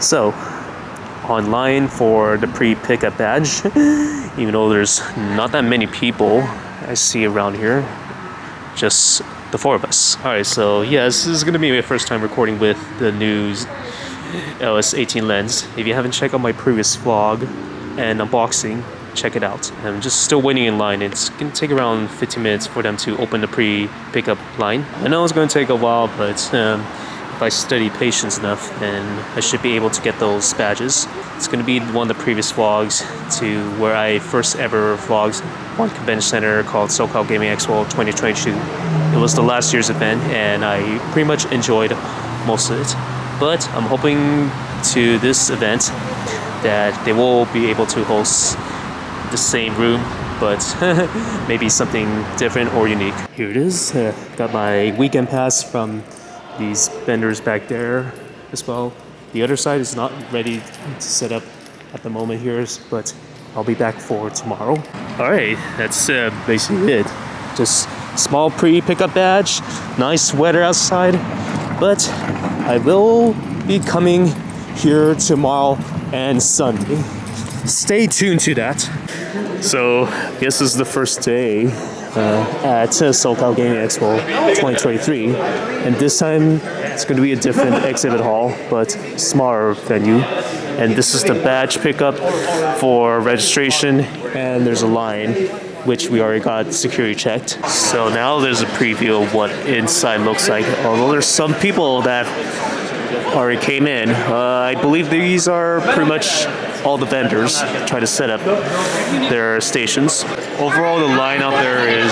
So, online for the pre-pickup badge, even though there's not that many people I see around here, just the 4 of us. Alright, so yeah, this is gonna be my first time recording with the new LS18 lens. If you haven't checked out my previous vlog and unboxing, check it out. I'm just still waiting in line. It's gonna take around 15 minutes for them to open the pre-pickup line. I know it's gonna take a while, but if I study patience enough, then I should be able to get those badges. It's going to be one of the previous vlogs to where I first ever vlogged one convention center called SoCal Gaming Expo 2022. It was the last year's event and I pretty much enjoyed most of it. But I'm hoping to this event that they will be able to host the same room, but maybe something different or unique. Here it is. Got my weekend pass from these vendors back there as well. The other side is not ready to set up at the moment here, but I'll be back for tomorrow. Alright, that's basically it. Just small pre-pickup badge, nice weather outside, but I will be coming here tomorrow and Sunday. Stay tuned to that. So, I guess this is the first day at SoCal Gaming Expo 2023, and this time it's going to be a different exhibit hall but smaller venue, and this is the badge pickup for registration, and there's a line which we already got security checked. So now there's a preview of what inside looks like, although there's some people that already came in. I believe these are pretty much all the vendors trying to set up their stations. Overall, the line out there is...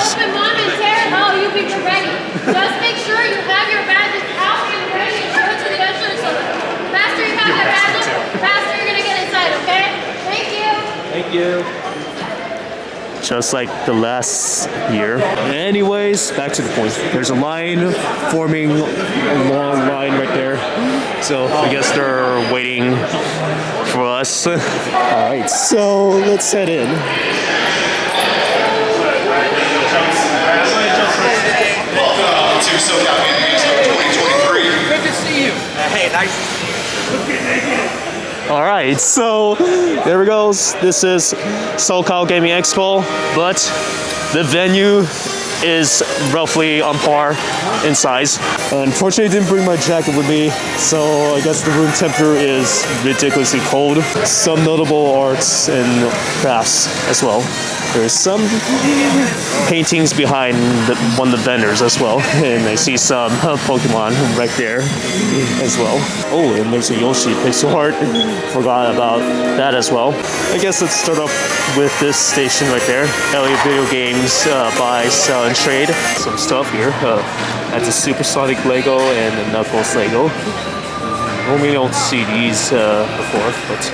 Oh, you be ready. Just make sure you have your badges out and ready and show it to the ushers. So the faster you have your badges, the faster you're going to get inside, okay? Thank you. Thank you. Just like the last year. Anyways, back to the point. There's a line forming, a long line right there. So I guess they're waiting for us. Alright, so let's head in. Welcome to SoCal Gaming Expo 2023. Good to see you. Hey, nice to see you. Alright, so there we go. This is SoCal Gaming Expo, but the venue is roughly on par in size. Unfortunately, I didn't bring my jacket with me, so I guess the room temperature is ridiculously cold. Some notable arts and crafts as well. There's some paintings behind one of the vendors as well, and I see some Pokemon right there as well. Oh, and there's a Yoshi pixel art. Forgot about that as well. I guess let's start off with this station right there. LA Video Games buy, sell, and trade. Some stuff here. That's a Supersonic Lego and a Knuckles Lego. Normally don't see these before, but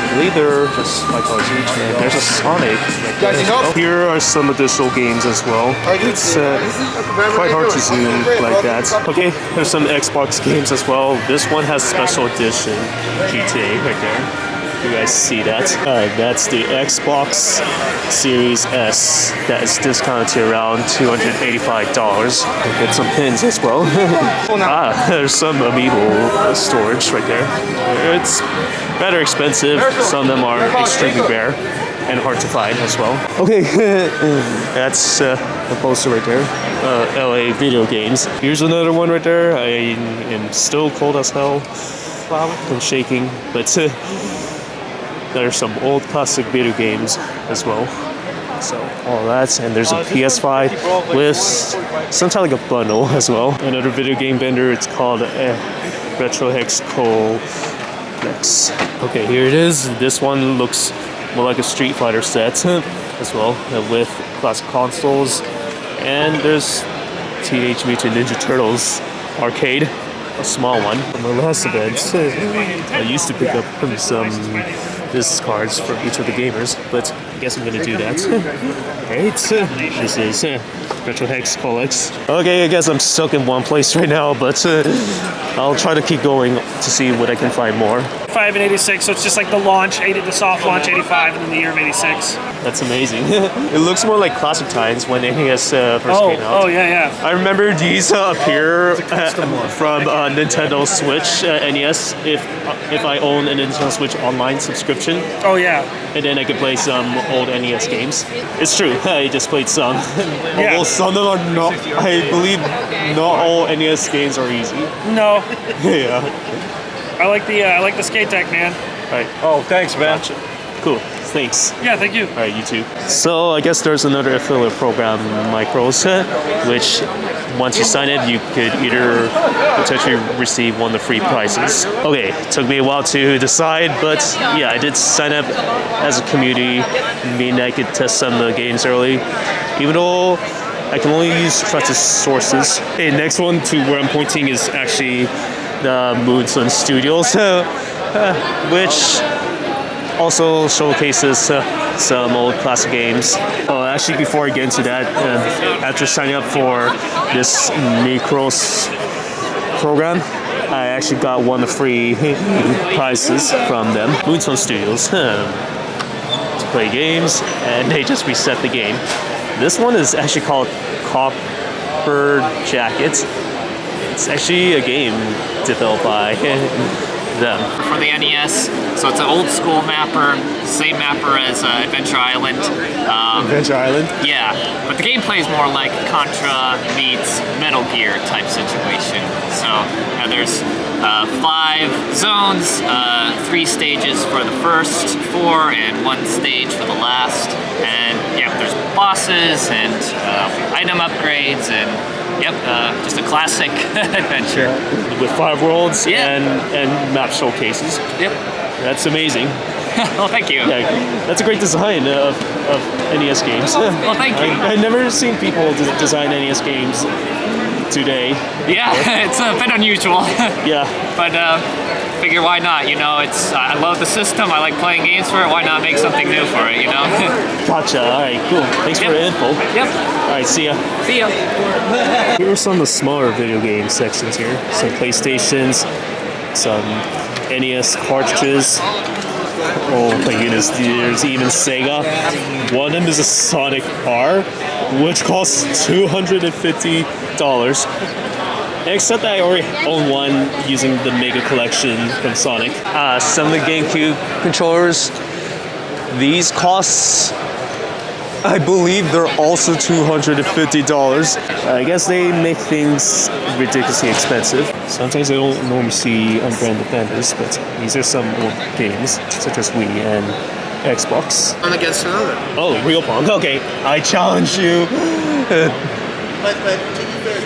I believe they're just like cartoons. There's a Sonic. Here are some additional games as well. It's quite hard to zoom like that. Okay, there's some Xbox games as well. This one has special edition GTA right there. You guys see that? Alright, that's the Xbox Series S. That is discounted to around $285. Get some pins as well. There's some Amiibo storage right there. It's rather expensive. Some of them are extremely rare and hard to find as well. Okay, that's the poster right there. LA Video Games. Here's another one right there. I am still cold as hell. I'm shaking, but there's some old classic video games as well. So all that, and there's a PS5 with some kind of like a bundle as well. Another video game vendor. It's called Retro Hex Complex. Okay, here it is. This one looks more like a Street Fighter set as well, with classic consoles. And there's Teenage Mutant Ninja Turtles arcade, a small one. From the last event, I used to pick up some business cards for each of the gamers, but I guess I'm gonna do that. Alright, this is Retro Hex Complex. Okay, I guess I'm stuck in one place right now, but I'll try to keep going to see what I can find more. 85 and 86, so it's just like the launch, the soft launch 85, and then the year of 86. That's amazing. It looks more like classic times when NES first came out. Oh yeah. I remember these appear from Nintendo Switch NES if I own a Nintendo Switch online subscription. Oh yeah. And then I could play some old NES games. It's true, I just played some. Yeah. Although some of them are not, I believe not all NES games are easy. No. Yeah. I like the skate deck, man. Right. Oh, thanks, man. Gotcha. Cool. Thanks. Yeah, thank you. All right, you too. So I guess there's another affiliate program, Micros, which once you sign it, you could either potentially receive one of the free prizes. Okay, took me a while to decide, but yeah, I did sign up as a community, meaning I could test some of the games early, even though I can only use trusted sources. Okay, next one to where I'm pointing is actually the Moonstone Studios, which also showcases some old classic games. Oh, actually, before I get into that, after signing up for this Micros program, I actually got one of the free prizes from them, Moonstone Studios, to play games, and they just reset the game. This one is actually called Copper Jacket. It's actually a game developed by them. For the NES, so it's an old school mapper, same mapper as Adventure Island. Adventure Island? Yeah, but the gameplay is more like Contra meets Metal Gear type situation. So there's 5 zones, 3 stages for the first 4, and 1 stage for the last. And yeah, there's bosses and item upgrades and just a classic adventure. With 5 worlds Yeah. and map showcases. Yep. That's amazing. Well, thank you. Yeah, that's a great design of NES games. Well, thank you. I've never seen people design NES games today. Yeah, it's a bit unusual. Yeah. But figure why not, you know, I love the system, I like playing games for it, why not make something new for it, you know? Gotcha. All right, cool. Thanks for the info. Yep. All right, see ya. See ya. Here are some of the smaller video game sections here. Some PlayStations, some NES cartridges. Oh my goodness, there's even Sega. One of them is a Sonic R, which costs $250. Except that I already own one using the Mega Collection from Sonic. Some of the GameCube controllers, these costs, I believe they're also $250. I guess they make things ridiculously expensive. Sometimes I don't normally see unbranded vendors, but these are some old games, such as Wii and Xbox. One against another. Oh, real Pong. Okay, I challenge you. But to be fair,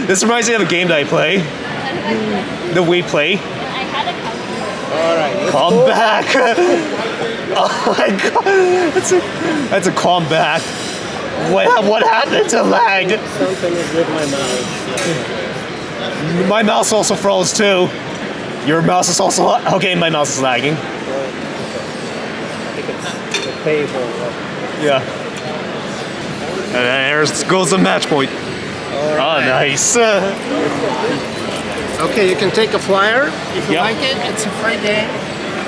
This reminds me of a game that I play. The Wii Play. alright. Come back! Oh my god! That's a comeback. What happened to lag? Something is with my mouse. My mouse also froze too. Your mouse is also okay. My mouse is lagging. I think it's the table. Yeah. And there goes the match point. Oh, nice. Okay, you can take a flyer if you Yeah. like it. It's a free game.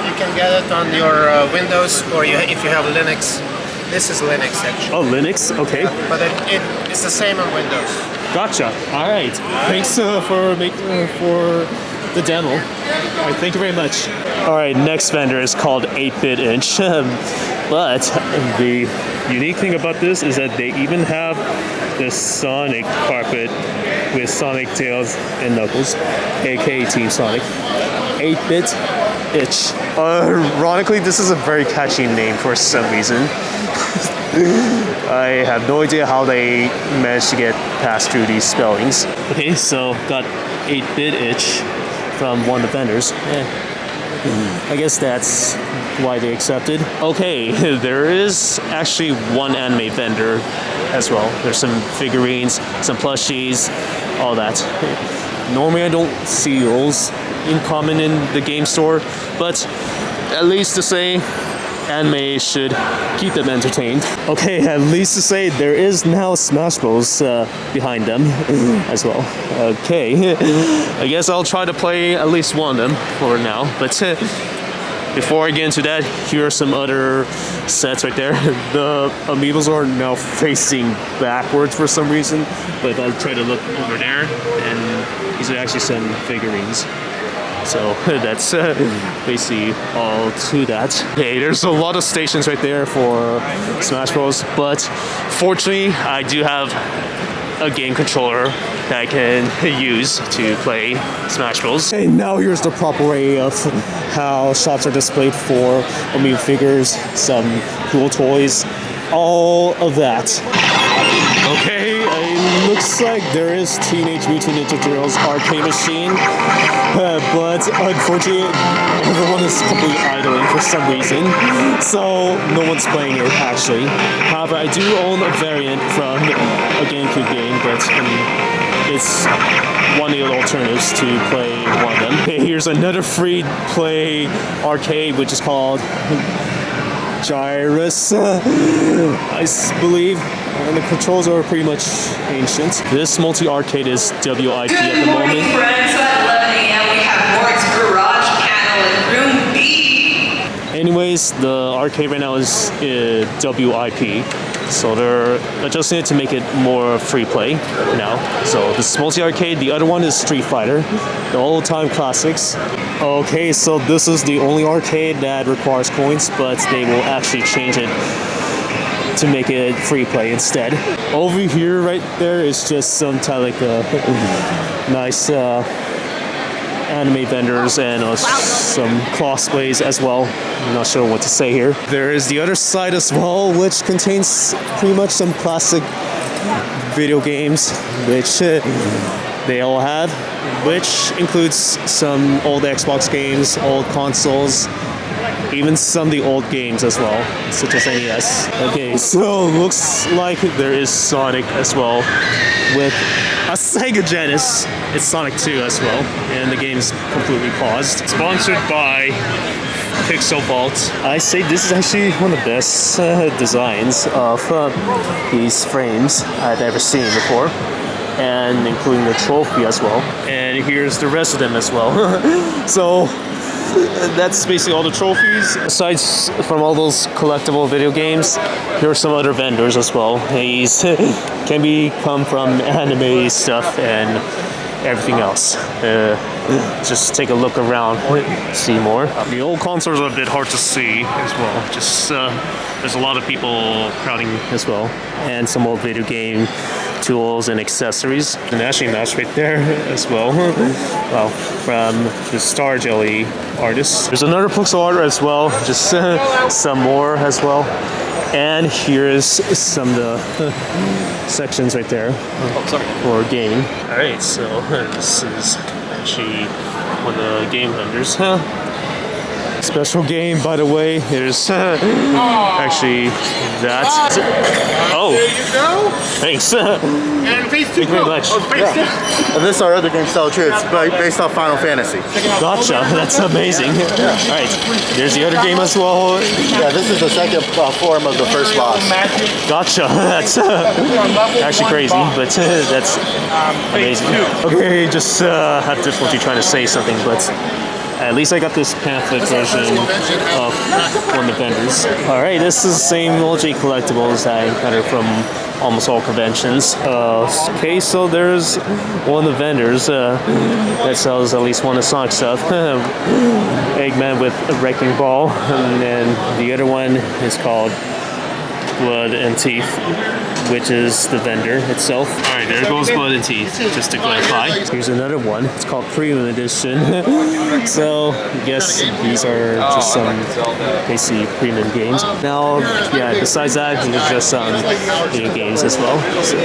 You can get it on your Windows or if you have Linux. This is Linux actually. Oh, Linux. Okay. But it's the same on Windows. Gotcha. All right. Thanks for the demo. All right, thank you very much. All right, next vendor is called 8-Bit Inch. But the unique thing about this is that they even have the Sonic carpet with Sonic, Tails, and Knuckles, aka Team Sonic. 8-Bit Itch. Ironically, this is a very catchy name for some reason. I have no idea how they managed to get past through these spellings. Okay, so got 8-Bit Itch from one of the vendors. I guess that's why they accepted. Okay, there is actually one anime vendor as well. There's some figurines, some plushies, all that. Normally I don't see those in common in the game store, but at least to say anime should keep them entertained. Okay, at least to say there is now Smash Bros behind them as well. Okay, I guess I'll try to play at least one of them for now. But before I get into that, here are some other sets right there. The amiibos are now facing backwards for some reason, but if I try to look over there, and these are actually some figurines. So that's basically all to that. Hey, there's a lot of stations right there for Smash Bros, but fortunately I do have a game controller that I can use to play Smash Bros. And now here's the proper way of how shops are displayed for amiibo figures, some cool toys, all of that. Okay, it looks like there is Teenage Mutant Ninja Turtles arcade machine, but unfortunately everyone is completely idling for some reason, so no one's playing it actually. However, I do own a variant from a GameCube game, but it's one of the alternatives to play one of them. Okay, here's another free play arcade which is called Gyrus, I believe, and the controls are pretty much ancient. This multi-arcade is WIP at the moment. Good morning, friends. So at 11 a.m. we have Mort's Garage Panel in Room B. Anyways, the arcade right now is WIP, so they're adjusting it to make it more free play now. So this is multi-arcade, the other one is Street Fighter, the old-time classics. Okay, so this is the only arcade that requires coins, but they will actually change it to make it free play instead. Over here right there is just some like nice anime vendors and some cosplays as well. I'm not sure what to say here. There is the other side as well, which contains pretty much some classic video games, which they all have, which includes some old Xbox games, old consoles, even some of the old games as well, such as NES. Okay, so looks like there is Sonic as well, with a Sega Genesis. It's Sonic 2 as well, and the game's completely paused. Sponsored by Pixel Vault. I say this is actually one of the best designs of these frames I've ever seen before, and including the trophy as well. And here's the rest of them as well. So that's basically all the trophies. Aside from all those collectible video games, here are some other vendors as well. These can come from anime stuff and everything else. Just take a look around, see more. The old consoles are a bit hard to see as well. Just there's a lot of people crowding as well, and some old video game tools and accessories. And actually match right there as well. Well, from the Star Jelly artist. There's another pixel art as well, just some more as well. And here's some of the sections right there for gaming. Alright, so this is actually one of the game vendors. Special game, by the way. There's actually that. Oh, there you go. Thanks. And phase 2. Thank you very much. And this our other game style too. It's based off Final Fantasy. Gotcha. That's amazing. All right. There's the other game as well. Yeah, this is the second form of the first boss. Gotcha. That's actually crazy, but that's amazing. Okay, just have difficulty trying to say something, but at least I got this pamphlet version of one of the vendors. Alright, this is the same OG collectibles I encountered from almost all conventions. Okay, so there's one of the vendors that sells at least one of Sonic stuff. Eggman with a wrecking ball, and then the other one is called Blood and Teeth, which is the vendor itself. Alright, there goes Blood and Teeth, just to clarify. Here's another one. It's called Premium Edition. So, I guess these are just some basically premium games. Now, yeah, besides that, these are just some video games as well. So,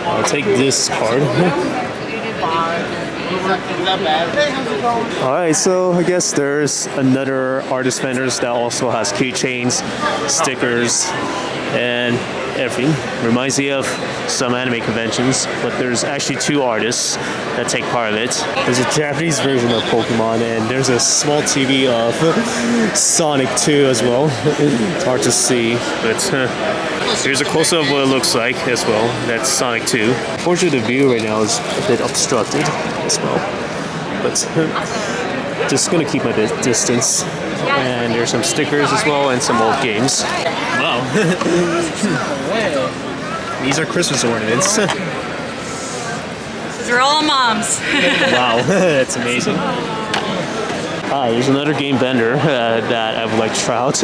I'll take this card. Alright, so I guess there's another artist vendors that also has keychains, stickers, and everything. Reminds me of some anime conventions, but there's actually 2 artists that take part of it. There's a Japanese version of Pokemon, and there's a small TV of Sonic 2 as well. It's hard to see, but here's a close-up of what it looks like as well. That's Sonic 2. Unfortunately, the view right now is a bit obstructed as well, but just gonna keep my distance. And there's some stickers as well and some old games. Wow. These are Christmas ornaments. These are all moms. Wow, that's amazing. There's another game vendor that I would like to try out.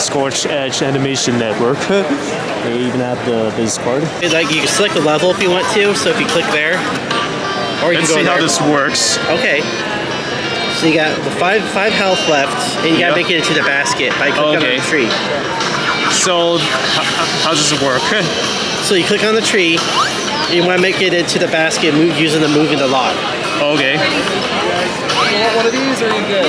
Scorched Edge Animation Network. They even have the business card. Like you can select the level if you want to, so if you click there, or you Let's can go see how there. this works. Okay. So you got the five health left, and you gotta make it into the basket by clicking on the tree. So, how does it work? So you click on the tree, and you want to make it into the basket using moving the log. Okay. You want one of these, or are you good?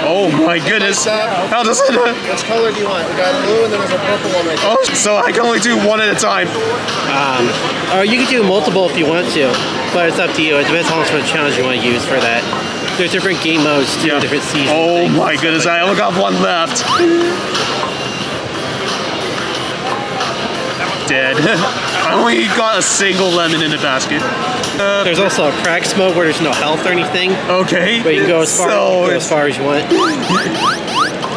Oh my goodness. How does it? Which color do you want? We got blue, and then there's a purple one right there. Oh, so I can only do one at a time. Or you can do multiple if you want to, but it's up to you. It depends how much of a challenge you want to use for that. There's different game modes too, different seasons. Oh my goodness, I only got one left. Dead. I only got a single lemon in the basket. There's also a practice mode where there's no health or anything. Okay. But you can go as far as you want.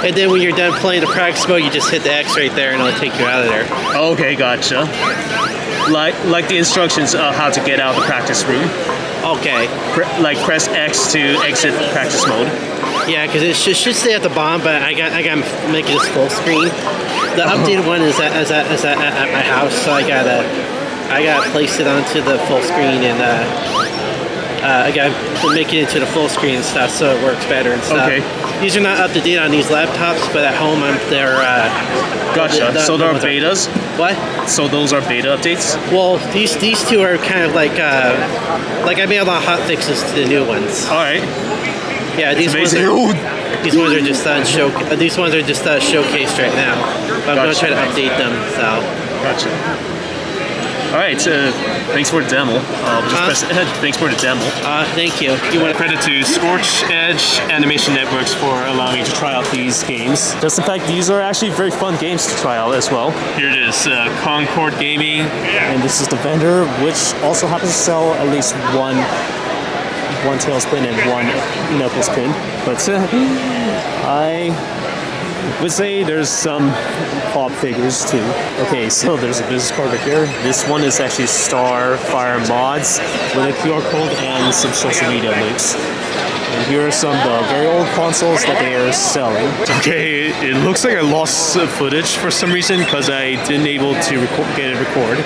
And then when you're done playing the practice mode, you just hit the X right there and it'll take you out of there. Okay, gotcha. Like the instructions of how to get out of the practice room. Okay. Like press X to exit practice mode. Yeah, because it should stay at the bottom, but I got making this full screen. The updated one is at my house, so I gotta place it onto the full screen, and I gotta make it into the full screen and stuff, so it works better and stuff. Okay. These are not up to date on these laptops, but at home they're. Gotcha. So there are betas. What? So those are beta updates. Well, these 2 are kind of like I made a lot of hot fixes to the new ones. All right. Yeah, these ones are just these ones are just showcased right now. But I'm gonna try to update them. So. Gotcha. All right. Thanks for the demo. Thanks for the demo. Thank you. You want credit to Scorched Edge Animation Networks for allowing me to try out these games. Just in fact, these are actually very fun games to try out as well. Here it is, Concord Gaming, and this is the vendor, which also happens to sell at least one tailspin and one knuckles pin. But I would say there's some pop figures too. Okay, so there's a business card right here. This one is actually Starfire Mods with a QR code and some social media links. And here are some of the very old consoles that they are selling. Okay, it looks like I lost footage for some reason because I didn't able to get it record.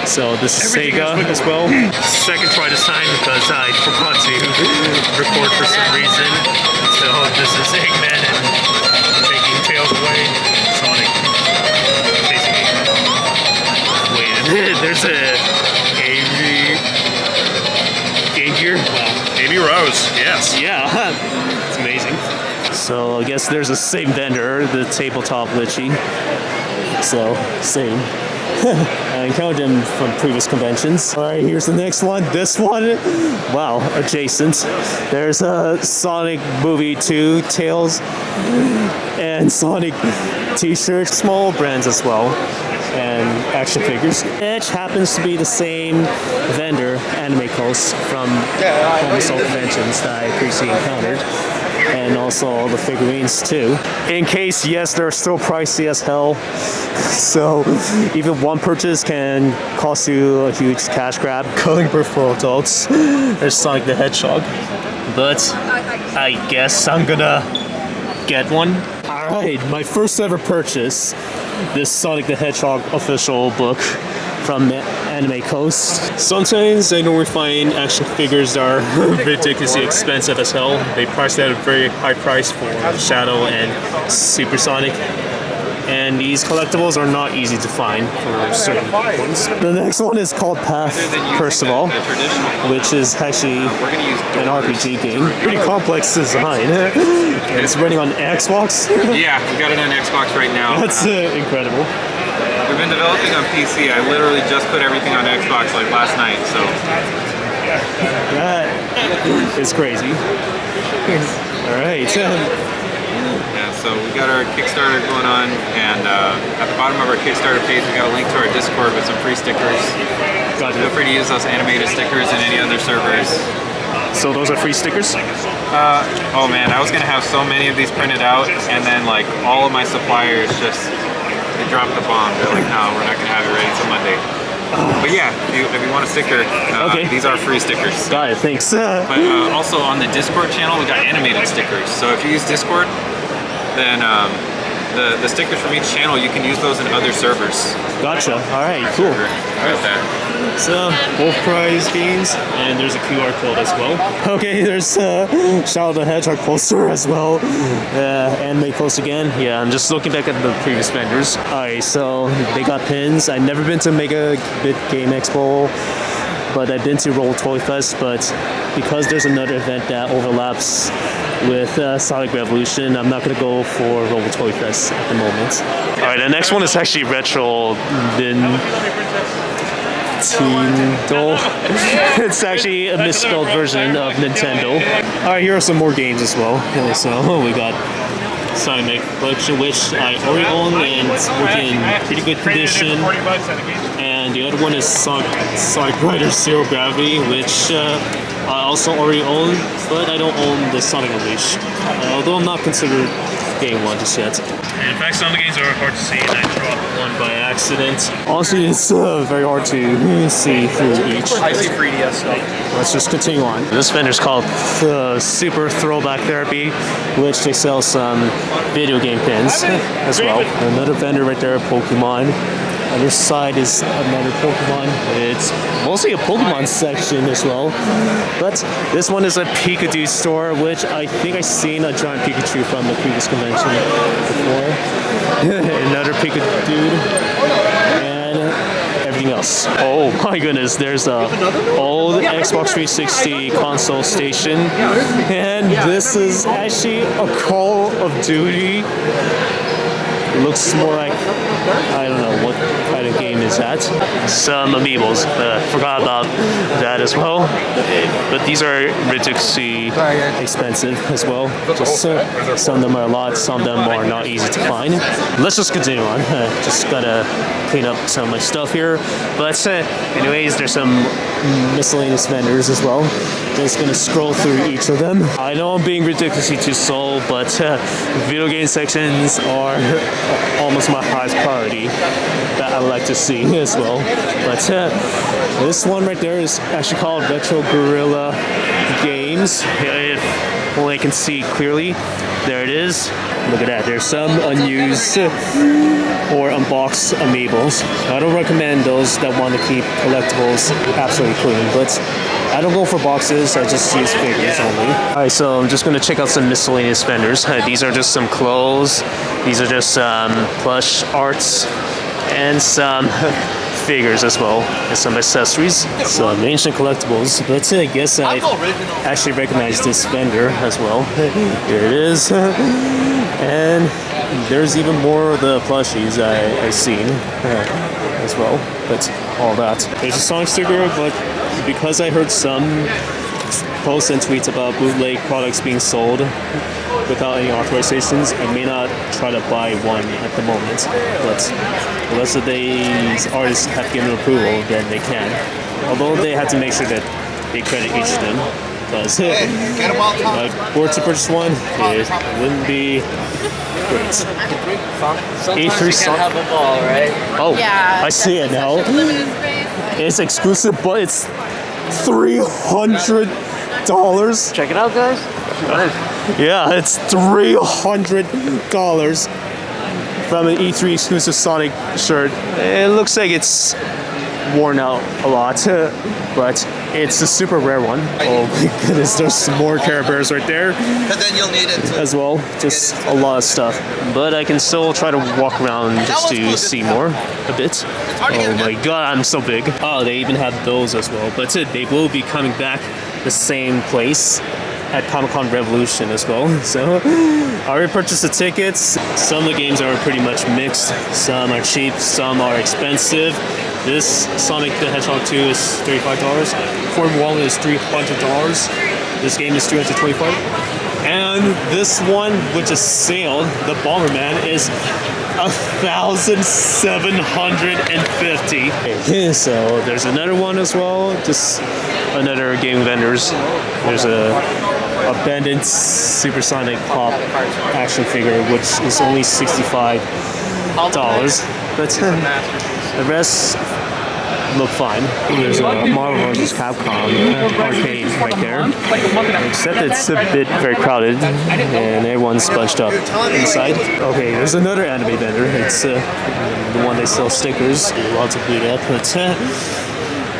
So this is Sega as well. Second try this time because I forgot to record for some reason. So this is Eggman and taking Tails away. Sonic. Basically. Wait a minute, there's a Game Gear? Wow. Amy Rose, yes. Yeah, it's amazing. So I guess there's the same vendor, the tabletop Litchi. So, same. I encountered him from previous conventions. All right, here's the next one. This one, wow, adjacent. There's a Sonic Movie 2 Tails and Sonic t-shirts, small brands as well, and action figures. Edge happens to be the same vendor, Anime Coast, from Homosol conventions that I previously encountered. And also all the figurines too. In case, yes, they're still pricey as hell. So even one purchase can cost you a huge cash grab. Coloring book for adults. There's Sonic the Hedgehog. But I guess I'm gonna get one. Alright, my first ever purchase. This Sonic the Hedgehog official book from Anime Coast. Sometimes I normally find action figures that are ridiculously expensive as hell. They price at a very high price for Shadow and Supersonic. And these collectibles are not easy to find for certain ones. The next one is called Path Percival, which is actually an RPG game. Pretty complex design. And it's running on Xbox. Yeah, we got it on Xbox right now. That's incredible. We've been developing on PC. I literally just put everything on Xbox like last night, so. That is crazy. All right. Yeah, so we got our Kickstarter going on, and at the bottom of our Kickstarter page, we got a link to our Discord with some free stickers. Gotcha. Feel free to use those animated stickers in any other servers. So those are free stickers? Oh man, I was gonna have so many of these printed out, and then like all of my suppliers just they dropped the bomb. They're like, no, we're not gonna have it ready till Monday. But yeah, if you want a sticker, okay. These are free stickers. Got it, thanks. But also on the Discord channel, we got animated stickers. So if you use Discord, then the stickers from each channel, you can use those in other servers. Gotcha. All right, cool. Got that. So, both prize games, and there's a QR code as well. Okay, there's Shadow the Hedgehog poster as well. Anime post again. Yeah, I'm just looking back at the previous vendors. Alright, so they got pins. I've never been to Mega Bit Game Expo, but I've been to Roll Toy Fest, but because there's another event that overlaps with Sonic Revolution, I'm not going to go for Roll Toy Fest at the moment. Alright, the next one is actually Retro Nintendo. It's actually a misspelled version of Nintendo. Alright, here are some more games as well. So we got Sonic Collection, which I already own and it's working in pretty good condition. And the other one is Sonic Riders Zero Gravity, which I also already own, but I don't own the Sonic Unleashed. Although I'm not considered getting one just yet. And in fact, some of the games are hard to see, and I dropped one by accident. Honestly, it's very hard to see through each. I see 3DS stuff. Let's just continue on. This vendor's called Super Throwback Therapy, which they sell some video game pins as well. Another vendor right there, Pokemon. Other side is another Pokemon. It's mostly a Pokemon section as well. But this one is a Pikachu store, which I think I've seen a giant Pikachu from the previous convention before. Another Pikachu dude. And everything else. Oh my goodness, there's a old Xbox 360 console station. And this is actually a Call of Duty. It looks more like, I don't know what kind of game is that. Some amiibos, forgot about that as well. But these are ridiculously expensive as well. Just some of them are a lot, some of them are not easy to find. Let's just continue on. Just gotta clean up some of my stuff here. But anyways, there's some miscellaneous vendors as well. Just gonna scroll through each of them. I know I'm being ridiculously too slow, but video game sections are almost my highest priority that I like to see as well. But this one right there is actually called Retro Gorilla Games. If only I can see clearly, there it is. Look at that, there's some unused or unboxed amiibos. I don't recommend those that want to keep collectibles absolutely clean, but I don't go for boxes, I just use figures only. Alright, so I'm just going to check out some miscellaneous vendors. These are just some clothes, these are just plush arts, and some figures as well, and some accessories. Some ancient collectibles, but I guess I actually recognize this vendor as well. Here it is. And there's even more of the plushies I've seen as well, but all that. There's a Sonic sticker, but because I heard some posts and tweets about bootleg products being sold without any authorizations, I may not try to buy one at the moment, but unless these artists have given approval, then they can. Although they have to make sure that they credit each of them, because if I were to purchase one, it wouldn't be great. E3 can't have a ball, right? Oh, Yeah, I see it now. Limited space. It's exclusive, but it's $300. Check it out, guys. Yeah, it's $300 from an E3 exclusive Sonic shirt. It looks like it's worn out a lot, but it's a super rare one. Oh my goodness, there's some more Care Bears right there. But then you'll need it as well. Just a lot of stuff. But I can still try to walk around just to see more a bit. Oh my god, I'm so big. Oh, they even have those as well. But they will be coming back the same place at Comic-Con Revolution as well. So I already purchased the tickets. Some of the games are pretty much mixed. Some are cheap, some are expensive. This Sonic the Hedgehog 2 is $35. Form 1 is $300. This game is $325. And this one, which is sealed, the Bomberman, is $1,750. Okay, so there's another one as well. Just another game vendors. There's a abandoned Supersonic Pop action figure, which is only $65. But the rest look fine. There's a Marvel vs. Capcom arcade right there. Except it's a bit very crowded and everyone's bunched up inside. Okay, there's another anime vendor. It's the one that sells stickers. Lots of beat up, but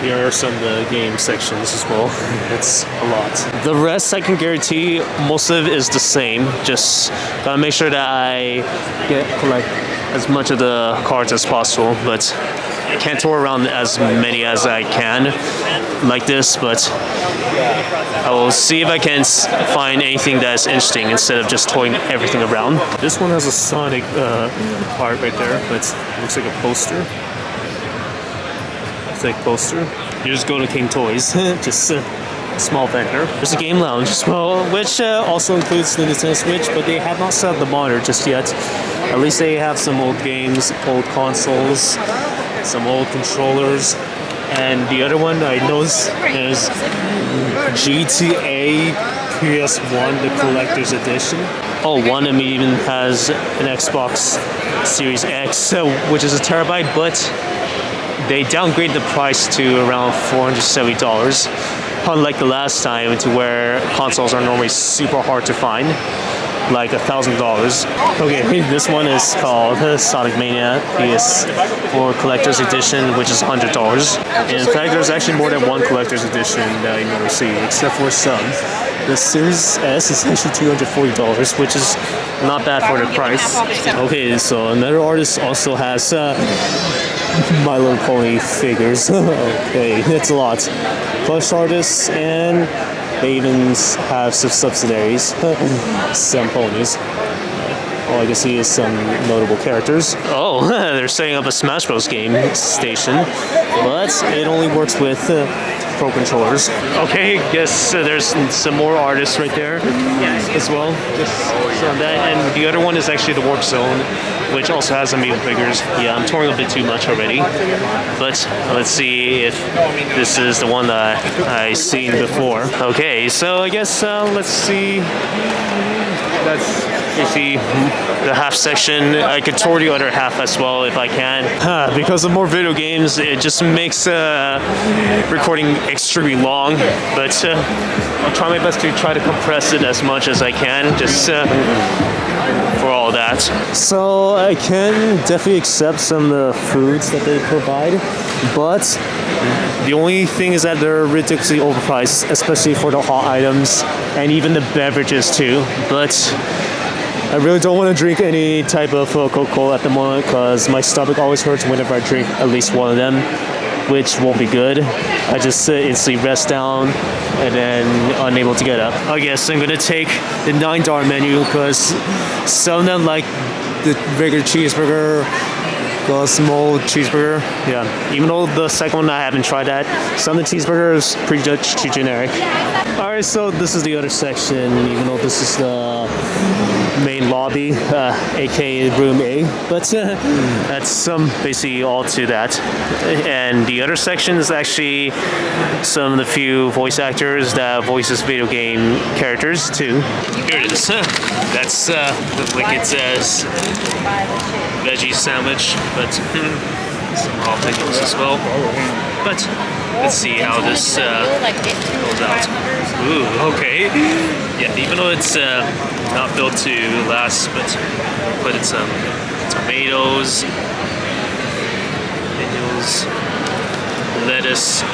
here are some of the game sections as well. It's a lot. The rest I can guarantee most of it is the same. Just gotta make sure that I collect as much of the cards as possible, but I can't tour around as many as I can like this, but I will see if I can find anything that's interesting instead of just touring everything around. This one has a Sonic art right there, but it looks like a poster. It's like a poster. You just go to King Toys, just a small vendor. There's a game lounge as well, which also includes the Nintendo Switch, but they have not set up the monitor just yet. At least they have some old games, old consoles, some old controllers, and the other one I noticed is GTA PS1, the collector's edition. Oh, one of them even has an Xbox Series X, which is a terabyte, but they downgraded the price to around $470, unlike the last time, to where consoles are normally super hard to find, like $1,000. Okay, this one is called Sonic Mania PS4 Collector's Edition, which is $100. And in fact, there's actually more than one collector's edition that I never see, except for some. The Series S is actually $240, which is not bad for the price. Okay, so another artist also has My Little Pony figures. Okay, that's a lot. Plush artists, and they even have some subsidiaries, some ponies. All I can see is some notable characters. Oh, they're setting up a Smash Bros. Game station, but it only works with Pro controllers. Okay, guess there's some more artists right there as well. Just on that, and the other one is actually the Warp Zone, which also has some Amiibo figures. Yeah, I'm touring a bit too much already, but let's see if this is the one that I've seen before. Okay, so I guess let's see. That's basically the half section. I could tour the other half as well if I can. Because of more video games, it just makes recording extremely long, but I'll try my best to try to compress it as much as I can, just for all that. So I can definitely accept some of the foods that they provide, but the only thing is that they're ridiculously overpriced, especially for the hot items and even the beverages too. But I really don't want to drink any type of Coca-Cola at the moment because my stomach always hurts whenever I drink at least one of them, which won't be good. I just instantly rest down and then unable to get up. I guess I'm gonna take the $9 menu because some of them, like the regular cheeseburger, the small cheeseburger, yeah. Even though the second one I haven't tried that, some of the cheeseburger is pretty generic. All right, so this is the other section. Even though this is the main lobby, aka room A, but that's basically all to that. And the other section is actually some of the few voice actors that voices video game characters too. Here it is. That's like it says veggie sandwich, but some raw pickles as well. But let's see how this goes out. Ooh, okay. Yeah, even though it's not built to last, but put in some tomatoes, onions, lettuce.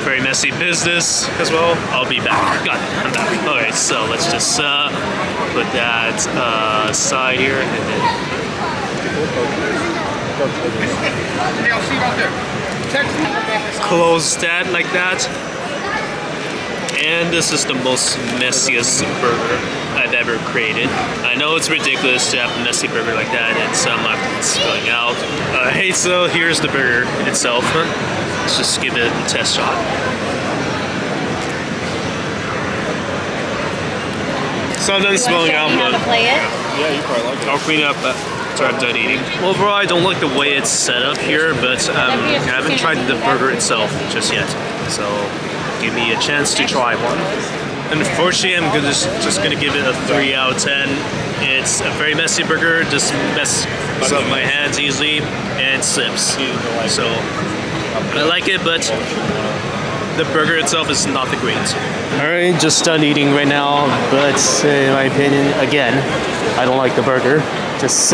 Very messy business as well. I'll be back. Got it. I'm back. Alright, so let's just put that aside here and then close that like that. And this is the most messiest burger I've ever created. I know it's ridiculous to have a messy burger like that and some spilling out. Hey, so here's the burger itself. Let's just give it a test shot. Some done spilling out, but Play it. yeah, you probably like it. I'll clean up after I'm done eating. Overall, I don't like the way it's set up here, but I haven't tried the burger itself just yet. So give me a chance to try one. Unfortunately, I'm just gonna give it a 3 out of 10. It's a very messy burger, just messes up my hands easily and slips. So I like it, but the burger itself is not the greatest. Alright, just done eating right now, but in my opinion, again, I don't like the burger. Just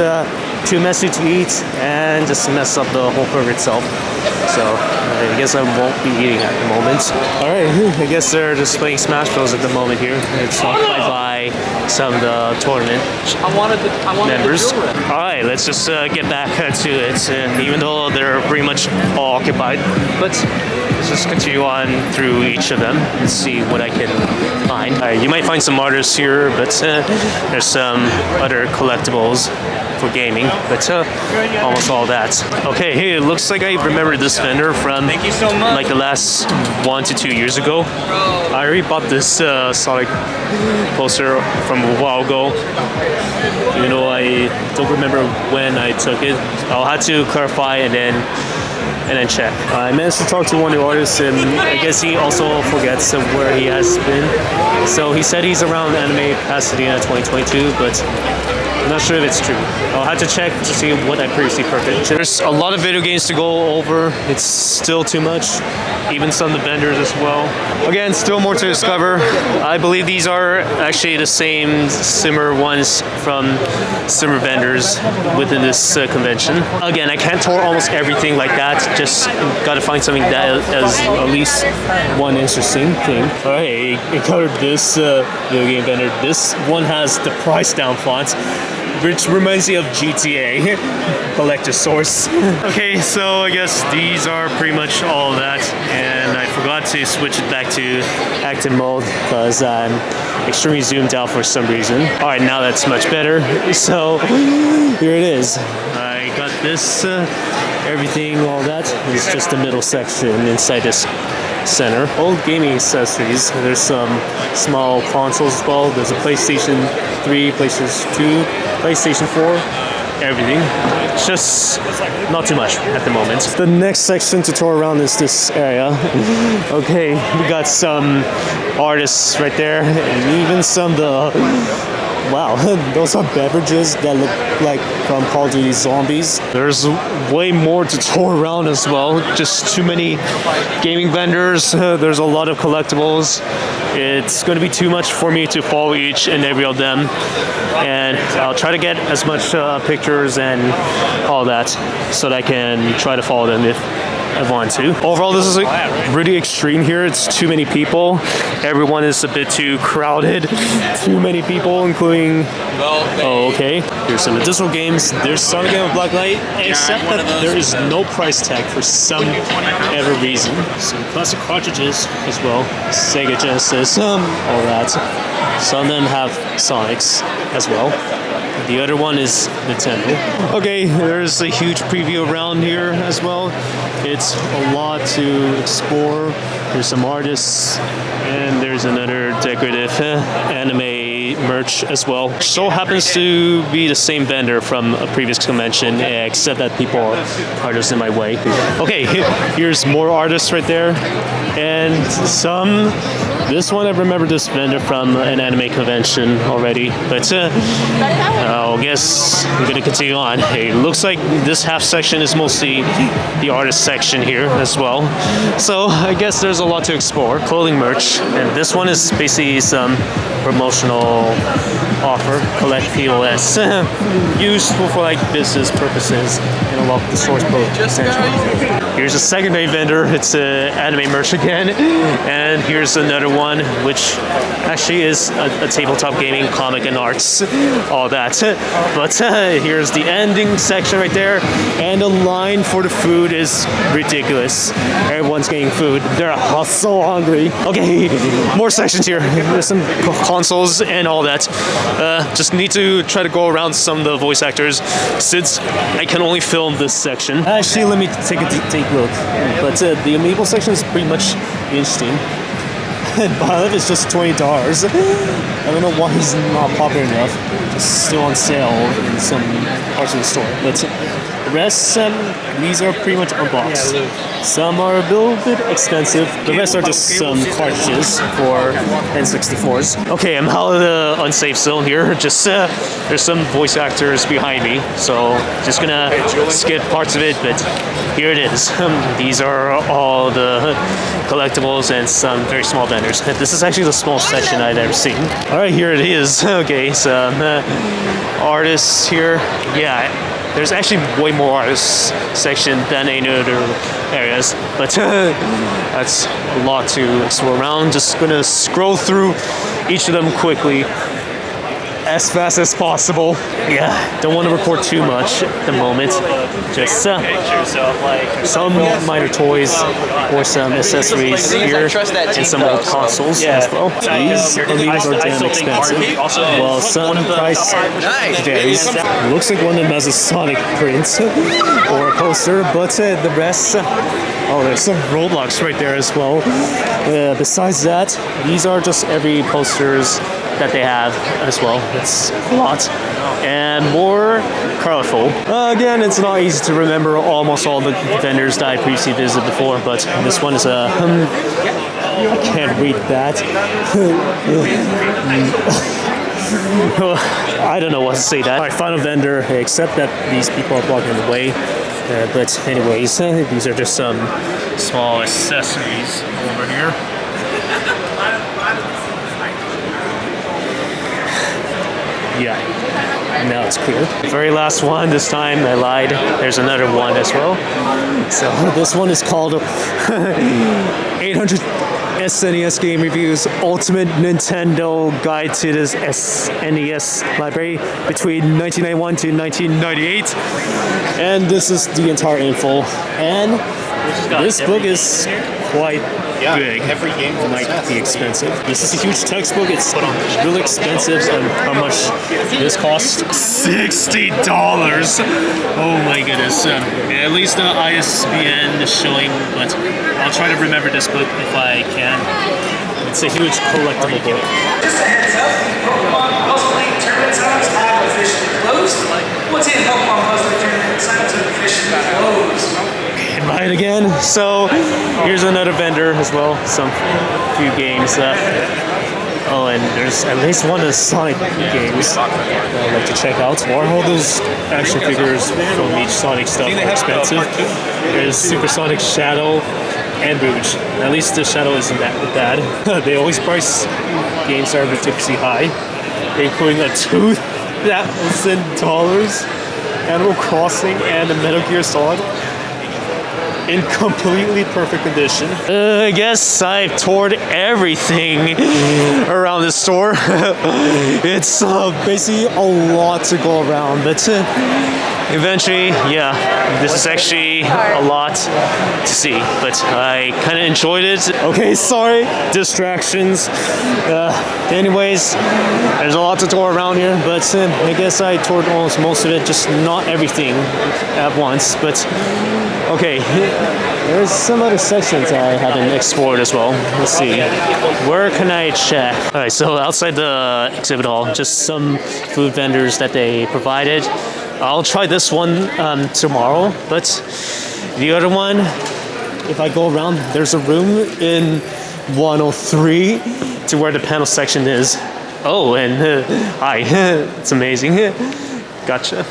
too messy to eat and just mess up the whole burger itself. So I guess I won't be eating at the moment. Alright, I guess they're just playing Smash Bros at the moment here. It's occupied by some of the tournament members. Alright, let's just get back to it, even though they're pretty much all occupied. But let's just continue on through each of them and see what I can find. You might find some artists here, but there's some other collectibles for gaming, but almost all that. Okay, hey, it looks like I remember this vendor from like the last 1 to 2 years ago. I already bought this Sonic poster from a while ago. You know, I don't remember when I took it. I'll have to clarify and then check. I managed to talk to one of the artists, and I guess he also forgets where he has been. So he said he's around Anime Pasadena 2022, but I'm not sure if it's true. I'll have to check to see what I previously purchased. There's a lot of video games to go over. It's still too much. Even some of the vendors as well. Again, still more to discover. I believe these are actually the same similar ones from similar vendors within this convention. Again, I can't tour almost everything like that. Just gotta find something that has at least one interesting thing. Alright, I covered this video game vendor. This one has the price down font, which reminds me of GTA, collector source. Okay, so I guess these are pretty much all of that, and I forgot to switch it back to active mode because I'm extremely zoomed out for some reason. All right, now that's much better. So here it is. I got this, everything, all that. It's just the middle section inside this center. Old gaming accessories. There's some small consoles as well. There's a PlayStation 3, PlayStation 2, PlayStation 4, everything. It's just not too much at the moment. The next section to tour around is this area. Okay, we got some artists right there, and even some of the wow, those are beverages that look like from Call of Duty Zombies. There's way more to tour around as well. Just too many gaming vendors. There's a lot of collectibles. It's going to be too much for me to follow each and every of them. And I'll try to get as much pictures and all that so that I can try to follow them if I want to. Overall, this is really extreme here. It's too many people. Everyone is a bit too crowded. Too many people, including... Oh, okay. Here's some additional games. There's Sonic and Black Knight, except that there is no price tag for some ever reason. Some classic cartridges as well. Sega Genesis, all that. Some of them have Sonics as well. The other one is Nintendo. Okay, there's a huge preview around here as well. It's a lot to explore. There's some artists, and there's another decorative anime merch as well. So happens to be the same vendor from a previous convention, except that people are just in my way. Okay, here's more artists right there, and some. This one, I remember this vendor from an anime convention already, but I guess I'm gonna continue on. It looks like this half section is mostly the artist section here as well. So I guess there's a lot to explore. Clothing merch, and this one is basically some promotional offer. Collect POS, useful for like business purposes, and a lot of the source code essentially. Here's a secondary vendor. It's anime merch again. And here's another one, which actually is a tabletop gaming, comic and arts, all that. But here's the ending section right there. And the line for the food is ridiculous. Everyone's getting food. They're so hungry. Okay, more sections here. There's some consoles and all that. Just need to try to go around some of the voice actors since I can only film this section. Actually, let me take a look. But the amiibo section is pretty much interesting. And Violet is just $20. I don't know why he's not popular enough. It's still on sale in some parts of the store. But the rest, these are pretty much unboxed. Some are a little bit expensive. The rest are just some cartridges for N64s. Okay, I'm out of the unsafe zone here. Just there's some voice actors behind me, so just gonna skip parts of it. But here it is. These are all the collectibles and some very small vendors. This is actually the smallest section I've ever seen. All right, here it is. Okay, some artists here. Yeah. There's actually way more artists section than any other areas, but that's a lot to explore around. Just gonna scroll through each of them quickly, as fast as possible. Yeah, don't want to record too much at the moment. Just some minor toys or some accessories here and some old consoles as well. These are damn expensive. Well, some price varies. It looks like one of them has a Sonic print or a poster, but the rest, oh, there's some Roblox right there as well. Besides that, these are just every posters that they have as well. It's a lot and more colorful. Again, it's not easy to remember almost all the vendors that I previously visited before, but this one is a I can't read that. I don't know what to say that. Alright, final vendor, except that these people are blocking the way. But anyways, these are just some small accessories over here. Yeah, now it's clear. The very last one, this time I lied. There's another one as well. So this one is called 800 SNES Game Reviews Ultimate Nintendo Guide to the SNES Library between 1991 to 1998. And this is the entire info. And this book is quite big. Every game might be expensive. This is a huge textbook. It's really expensive. And how much this cost? $60. Oh my goodness. At least the ISBN is showing, but I'll try to remember this book if I can. It's a huge collectible book. Just a heads up, Pokemon Cosplay tournament signups have officially closed. Once again, Pokemon Cosplay tournament signups have officially closed. Right again. So here's another vendor as well. Some few games left. Oh, and there's at least one of the Sonic games that I'd like to check out. All those action figures from each Sonic stuff are expensive. There's Super Sonic Shadow and Rouge. At least the Shadow isn't that bad. They always price games that are ridiculously high, including a $2,000 Animal Crossing and a Metal Gear Solid in completely perfect condition. I guess I've toured everything around this store. It's basically a lot to go around, but eventually, yeah, this is actually a lot to see, but I kind of enjoyed it. Okay, sorry, distractions. Anyways, there's a lot to tour around here, but I guess I toured almost most of it, just not everything at once, but okay, there's some other sections I haven't explored as well. Let's see. Where can I check? Alright, so outside the exhibit hall, just some food vendors that they provided. I'll try this one tomorrow, but the other one, if I go around, there's a room in 103 to where the panel section is. Oh, and hi, it's amazing. Gotcha.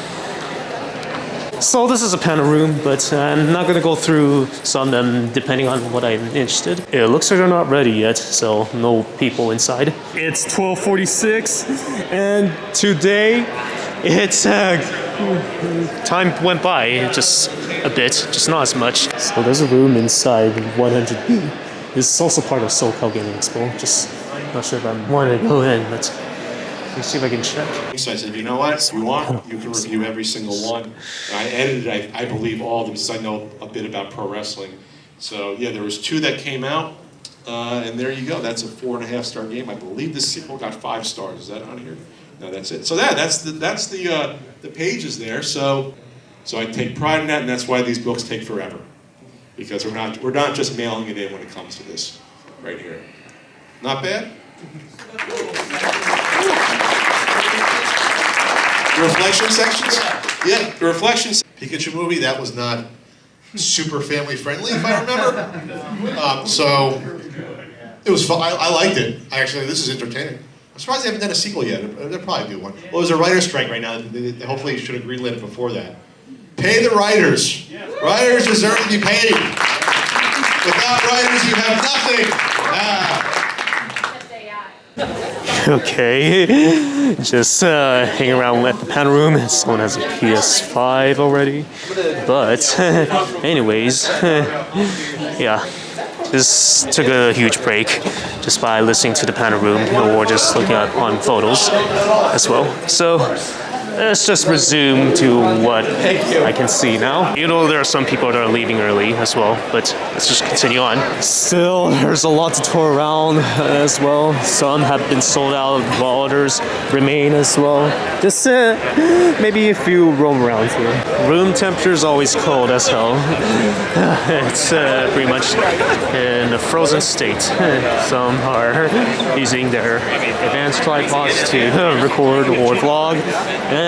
So this is a panel room, but I'm not gonna go through some of them depending on what I'm interested. It looks like they're not ready yet, so no people inside. It's 12:46, and today it's time went by just a bit, just not as much. So there's a room inside 100B. This is also part of SoCal Gaming Expo. Just not sure if I want to go in, but let's see if I can check. So I said, you know what, if you want, you can review every single one. And I edited, I believe, all of them, because I know a bit about pro wrestling. So yeah, there was 2 that came out, and there you go. That's a 4.5-star game. I believe the sequel got 5 stars. Is that on here? No, that's it. So yeah, that's the pages there. So I take pride in that, and that's why these books take forever, because we're not just mailing it in when it comes to this right here. Not bad. The reflection sections? Yeah, the reflections. Pikachu movie, that was not super family friendly, if I remember. So it was fun. I liked it. This is entertaining. I'm surprised they haven't done a sequel yet. They'll probably do one. Well, there's a writer's strike right now. Hopefully you should have greenlit it before that. Pay the writers. Writers deserve to be paid. Without writers, you have nothing. Okay, just hanging around at the panel room. Someone has a PS5 already, but anyways, yeah, just took a huge break just by listening to the panel room or just looking at on photos as well. So let's just resume to what I can see now. You know, there are some people that are leaving early as well, but let's just continue on. Still, there's a lot to tour around as well. Some have been sold out while others remain as well. Just maybe a few roam around here. Room temperature is always cold as hell. It's pretty much in a frozen state. Some are using their advanced tripods to record or vlog, and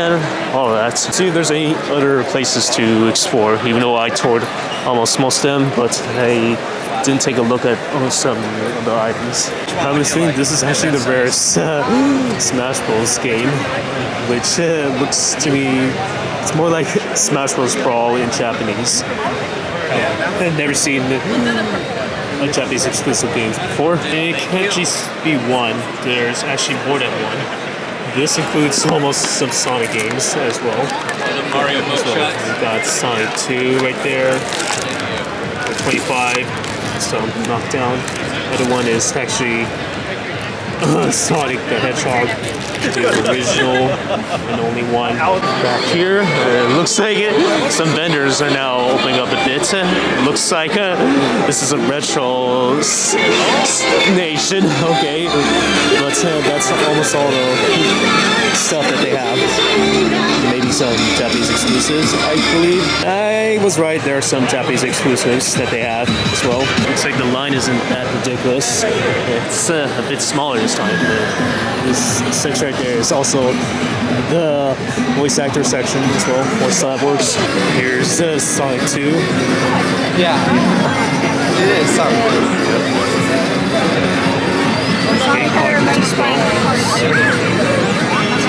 all of that. See if there's any other places to explore, even though I toured almost most of them, but I didn't take a look at some of the items. I'm assuming this is actually the rarest Smash Bros. Game, which looks to me, it's more like Smash Bros. Brawl in Japanese. I've never seen a Japanese exclusive games before. It can't just be one, there's actually more than one. This includes almost some Sonic games as well. Mario Moonshot. We've got Sonic 2 right there, 25, some Knockdown. The other one is actually Sonic the Hedgehog, the original and only one. Back here, it looks like some vendors are now opening up a bit. It looks like this is a retro nation, okay, but that's almost all the stuff that they have. Maybe some Japanese exclusives, I believe. I was right, there are some Japanese exclusives that they have as well. Looks like the line isn't that ridiculous. It's a bit smaller this time. This section right there is also the voice actor section as well, or so that works. Here's Sonic 2. Yeah, it is Sonic 2. Game cartridge as well.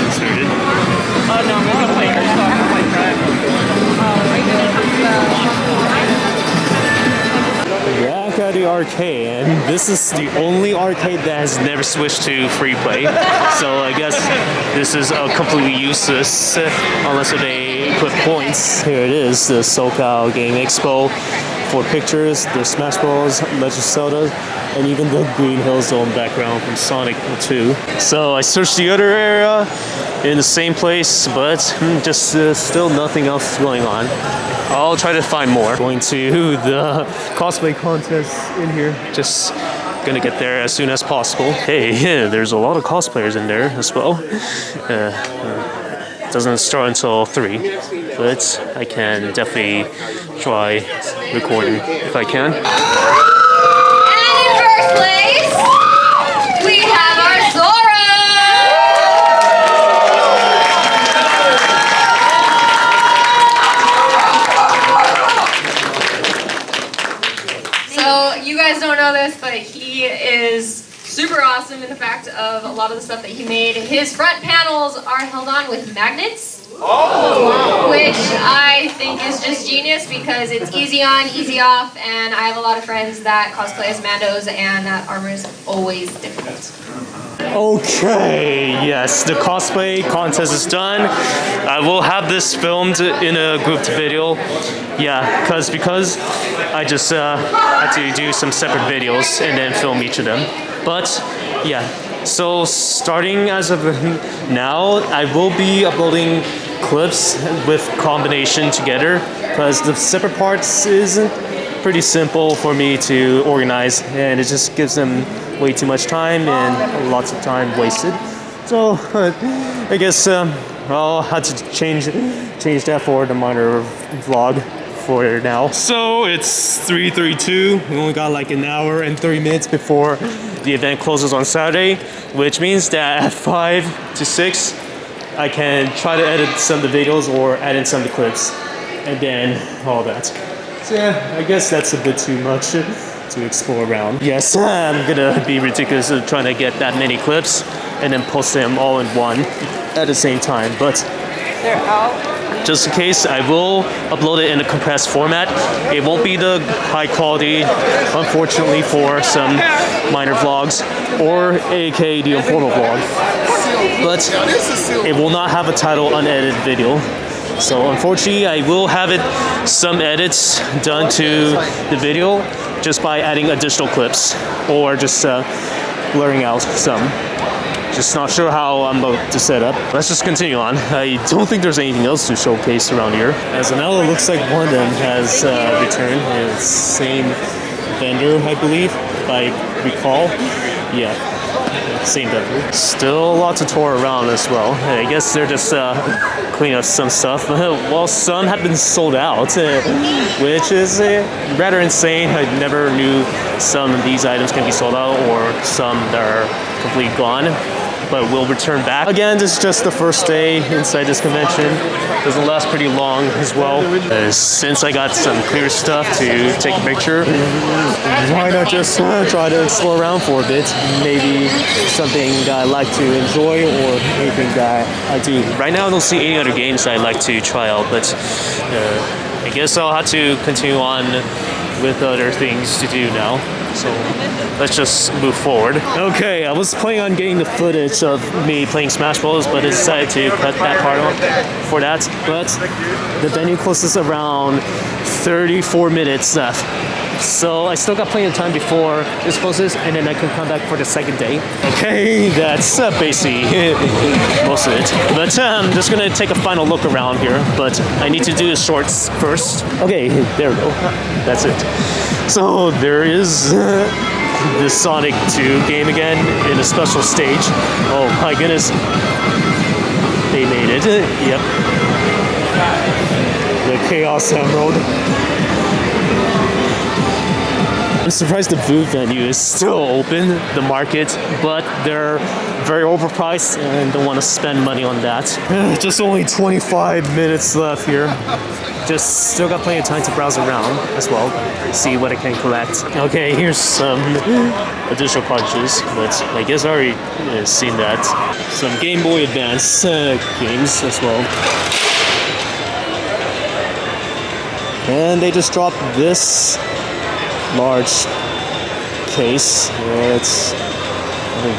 Inserted. Oh no, we're gonna play Back at the arcade, and this is the only arcade that has never switched to free play. So I guess this is completely useless unless they put points. Here it is, the SoCal Gaming Expo. For pictures, there's Smash Bros, Legend of Zelda, and even the Green Hill Zone background from Sonic 2. So I searched the other area in the same place, but just still nothing else going on. I'll try to find more. Going to the cosplay contest in here. Just gonna get there as soon as possible. Hey, yeah, there's a lot of cosplayers in there as well. Doesn't start until 3, but I can definitely try recording if I can. And in first place, we have our Zora! So, you guys don't know this, but he is super awesome in the fact of a lot of the stuff that he made. His front panels are held on with magnets. Oh. Which I think is just genius because it's easy on, easy off, and I have a lot of friends that cosplay as Mandos, and that armor is always difficult. Okay, yes, the cosplay contest is done. I will have this filmed in a grouped video. Yeah, because I just had to do some separate videos and then film each of them. But yeah, so starting as of now, I will be uploading clips with combination together because the separate parts isn't pretty simple for me to organize, and it just gives them way too much time and lots of time wasted. So I guess I'll have to change that for the minor vlog for now. So it's 3:32. We only got like an hour and 30 minutes before the event closes on Saturday, which means that at 5 to 6 I can try to edit some of the videos or add in some of the clips and then all that. So yeah, I guess that's a bit too much to explore around. Yes, I'm gonna be ridiculous of trying to get that many clips and then post them all in one at the same time, but just in case, I will upload it in a compressed format. It won't be the high quality, unfortunately, for some minor vlogs or aka the informal vlog, but it will not have a title unedited video. So unfortunately, I will have some edits done to the video just by adding additional clips or just blurring out some. Just not sure how I'm about to set up. Let's just continue on. I don't think there's anything else to showcase around here. As of now, it looks like one of them has returned. It's same vendor, I believe, if I recall. Yeah, same vendor. Still lots of tour around as well. I guess they're just cleaning up some stuff. Well, some have been sold out, which is rather insane. I never knew some of these items can be sold out or some that are completely gone, but will return back. Again, this is just the first day inside this convention. Doesn't last pretty long as well. Since I got some clear stuff to take a picture, why not just try to explore around for a bit? Maybe something that I like to enjoy or anything that I do. Right now I don't see any other games that I like to try out, but I guess I'll have to continue on with other things to do now. So let's just move forward. Okay, I was planning on getting the footage of me playing Smash Bros, but I decided to cut that part off for that. But the venue closes around 34 minutes left. So I still got plenty of time before this closes, and then I can come back for the second day. Okay, that's basically most of it. But I'm just gonna take a final look around here, but I need to do the shorts first. Okay, there we go. That's it. So there is the Sonic 2 game again in a special stage. Oh my goodness. They made it. Yep. The Chaos Emerald. I'm surprised the booth venue is still open, the market, but they're very overpriced and don't want to spend money on that. Just only 25 minutes left here. Just still got plenty of time to browse around as well, see what I can collect. Okay, here's some additional cartridges, but I guess I already seen that. Some Game Boy Advance games as well. And they just dropped this large case. It's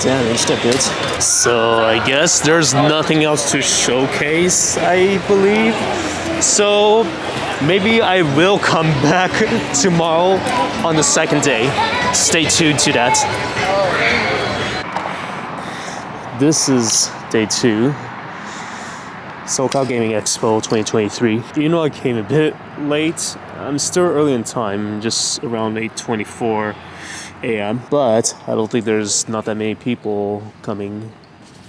damaged a bit. So I guess there's nothing else to showcase, I believe. So maybe I will come back tomorrow on the second day. Stay tuned to that. This is day 2. SoCal Gaming Expo 2023. You know, I came a bit late. I'm still early in time, just around 8:24 a.m. But I don't think there's not that many people coming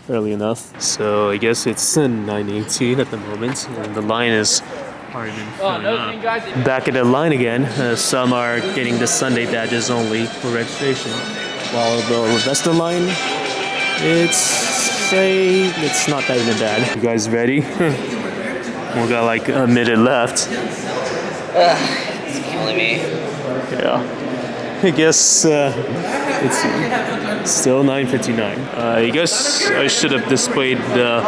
early enough. So I guess it's 9:18 at the moment, and the line is already been filling up. Back in the line again. Some are getting the Sunday badges only for registration, while the rest of the line, it's not that even bad. You guys ready? We got like a minute left. It's killing me. Yeah. I guess it's still 9:59. I guess I should have displayed the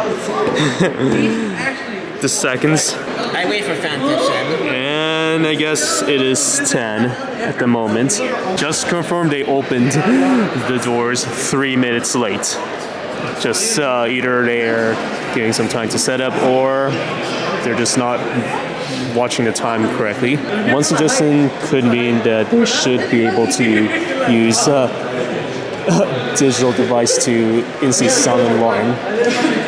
the seconds. I wait for fan fiction. And I guess it is 10 at the moment. Just confirmed they opened the doors 3 minutes late. Just either they're getting some time to set up or they're just not watching the time correctly. One suggestion could mean that they should be able to use digital device to instantly sound an alarm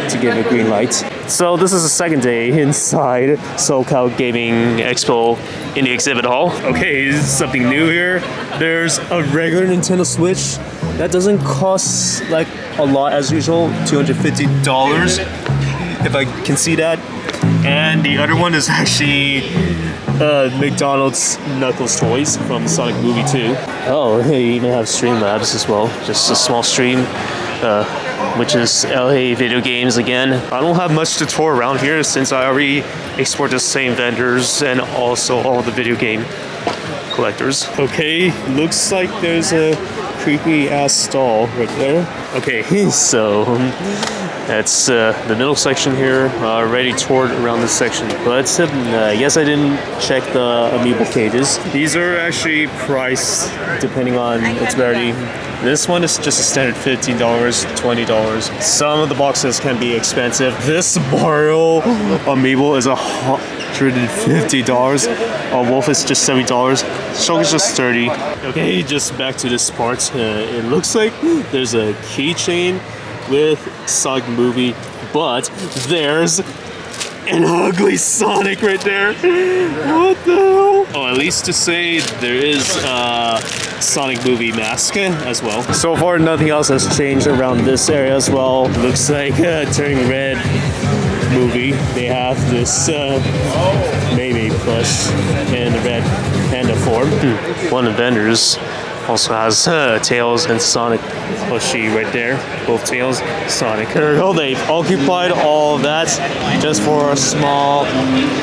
to give a green light. So this is the second day inside SoCal Gaming Expo in the exhibit hall. Okay, something new here. There's a regular Nintendo Switch that doesn't cost like a lot as usual, $250 if I can see that. And the other one is actually McDonald's Knuckles toys from the Sonic movie 2. Oh, they even have Streamlabs as well. Just a small stream, which is LA Video Games again. I don't have much to tour around here since I already explored the same vendors and also all the video game collectors. Okay, looks like there's a creepy ass stall right there. Okay, so that's the middle section here. Already toured around this section, but yes, I didn't check the amiibo cages. These are actually priced depending on its rarity. This one is just a standard $15, $20. Some of the boxes can be expensive. This Mario amiibo is $150. Wolf is just $70. Shulk is just $30. Okay, just back to this part. It looks like there's a keychain with Sonic movie, but there's an ugly Sonic right there. What the hell? Oh, at least to say there is a Sonic movie mask as well. So far, nothing else has changed around this area as well. Looks like Turning Red movie. They have this Mayday plush in the red panda form. One of the vendors also has Tails and Sonic plushie right there. Both Tails, Sonic. There we go. They've occupied all of that just for a small,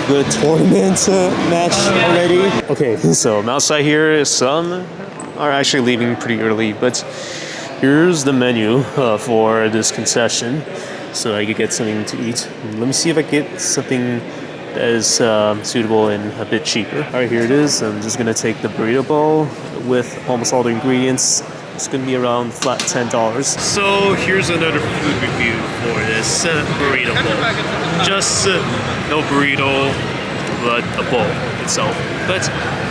good tournament match already. Okay, so I'm outside here. Some are actually leaving pretty early, but here's the menu for this concession, so I could get something to eat. Let me see if I get something that is suitable and a bit cheaper. All right, here it is. I'm just gonna take the burrito bowl with almost all the ingredients. It's gonna be around flat $10. So here's another food review for this burrito bowl. Just no burrito, but a bowl itself. But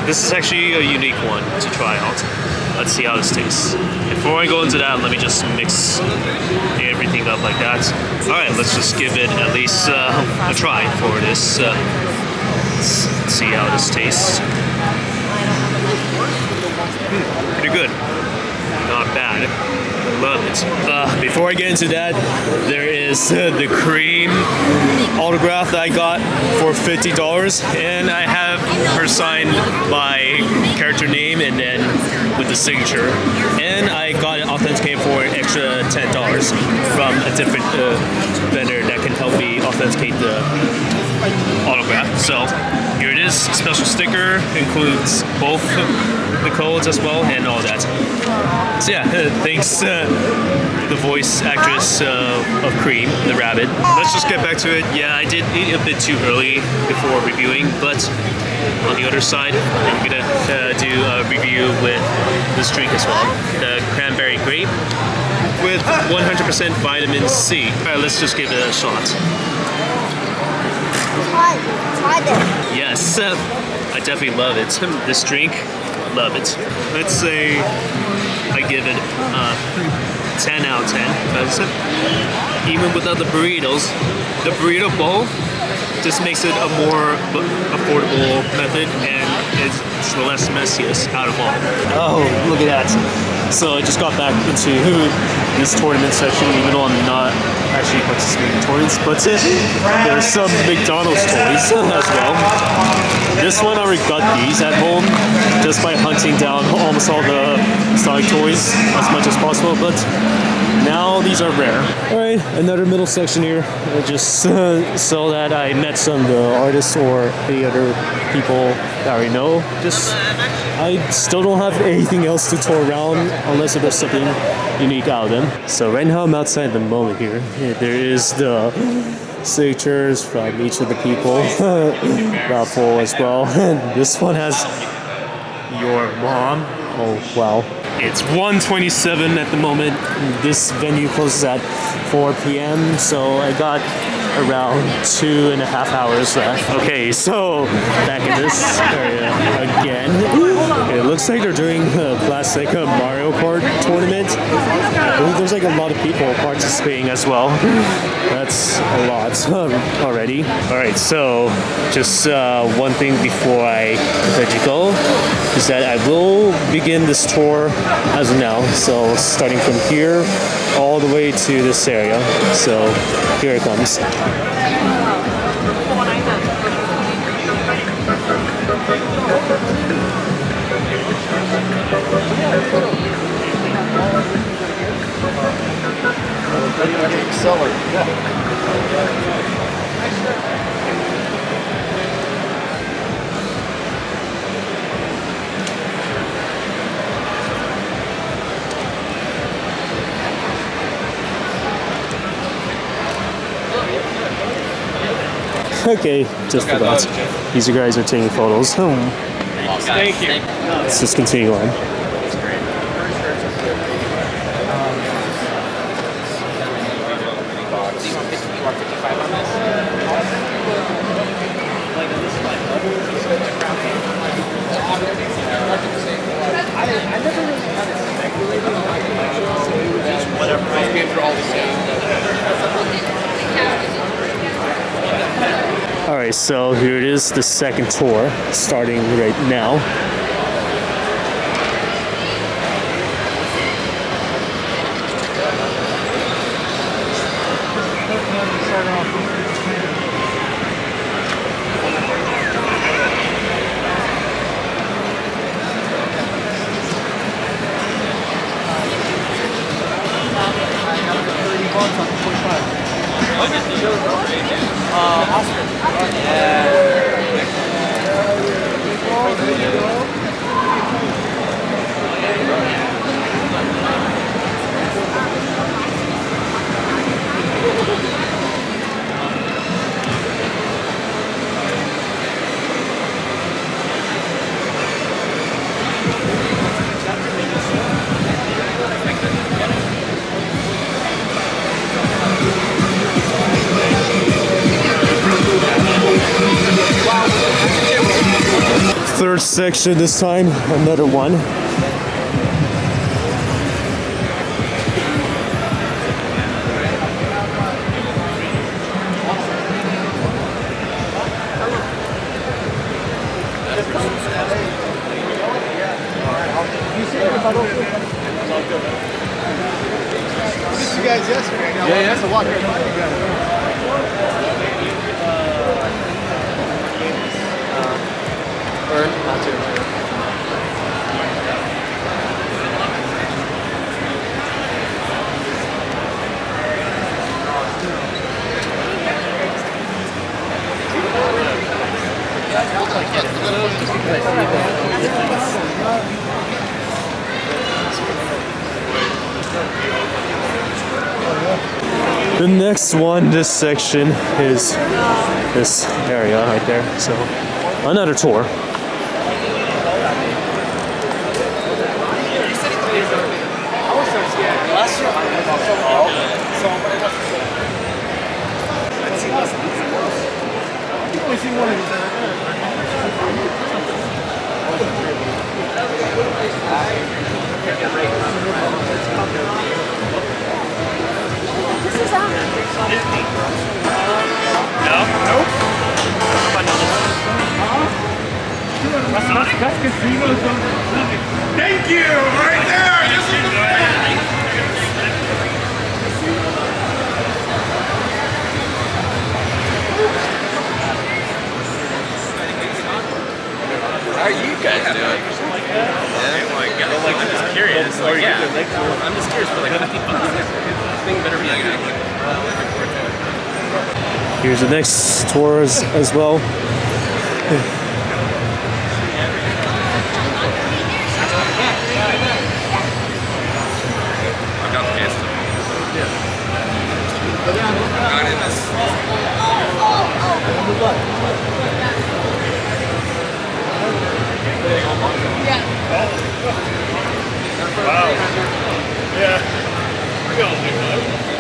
this is actually a unique one to try out. Let's see how this tastes. Before I go into that, let me just mix everything up like that. All right, let's just give it at least a try for this. Let's see how this tastes. Pretty good. Not bad. Love it. Before I get into that, there is the cream autograph that I got for $50, and I have her signed by character name and then with the signature. And I got it authenticated for an extra $10 from a different vendor that can help me authenticate the autograph. So here it is. Special sticker includes both the codes as well and all that. So yeah, thanks the voice actress of Cream, the rabbit. Let's just get back to it. Yeah, I did eat a bit too early before reviewing, but on the other side, I'm gonna do a review with this drink as well. The cranberry grape with 100% vitamin C. All right, let's just give it a shot. Try this. Yes, I definitely love it. This drink, love it. Let's say I give it 10 out of 10. Because even without the burritos, the burrito bowl just makes it a more affordable method, and it's the less messiest out of all. Oh, look at that. So I just got back into this tournament section, even though I'm not actually participating in tournaments, but there's some McDonald's toys as well. This one I already got these at home just by hunting down almost all the Sonic toys as much as possible, but now these are rare. Alright, another middle section here. Just so that I met some of the artists or any other people that I already know. I still don't have anything else to tour around unless there's something unique out of them. So right now I'm outside the moment here. There is the signatures from each of the people. Raffle as well. And this one has your mom. Oh wow. It's 1:27 at the moment. This venue closes at 4 p.m. So I got around 2.5 hours left. Okay, so back in this area again. It looks like they're doing a classic Mario Kart tournament. I believe there's like a lot of people participating as well. That's a lot already. Alright, so just one thing before I let you go is that I will begin this tour as of now. So starting from here all the way to this area. So here it comes. Okay, just forgot. These guys are taking photos. Thank you. Let's just continue on. Alright, so here it is, the second tour, starting right now. Third section this time, another one. You guys yesterday. Yeah, that's a lot. Or not too. The next one, this section, is this area right there. So, another tour. Thank you! Right there! This is the man! How are you guys doing? Yeah, I'm just curious. I'm just curious for like $50. This thing better be good. Here's the next tours as well. I've got the case. Yeah. Wow. Yeah. We all do that.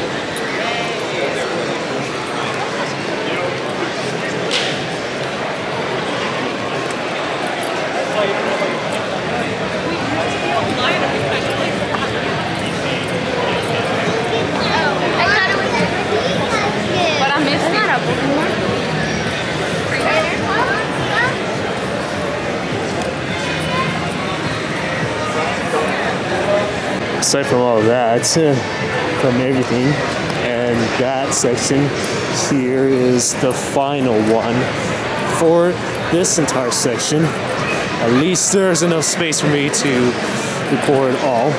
Aside from all of that, from everything, and that section here is the final one for this entire section. At least there's enough space for me to record all.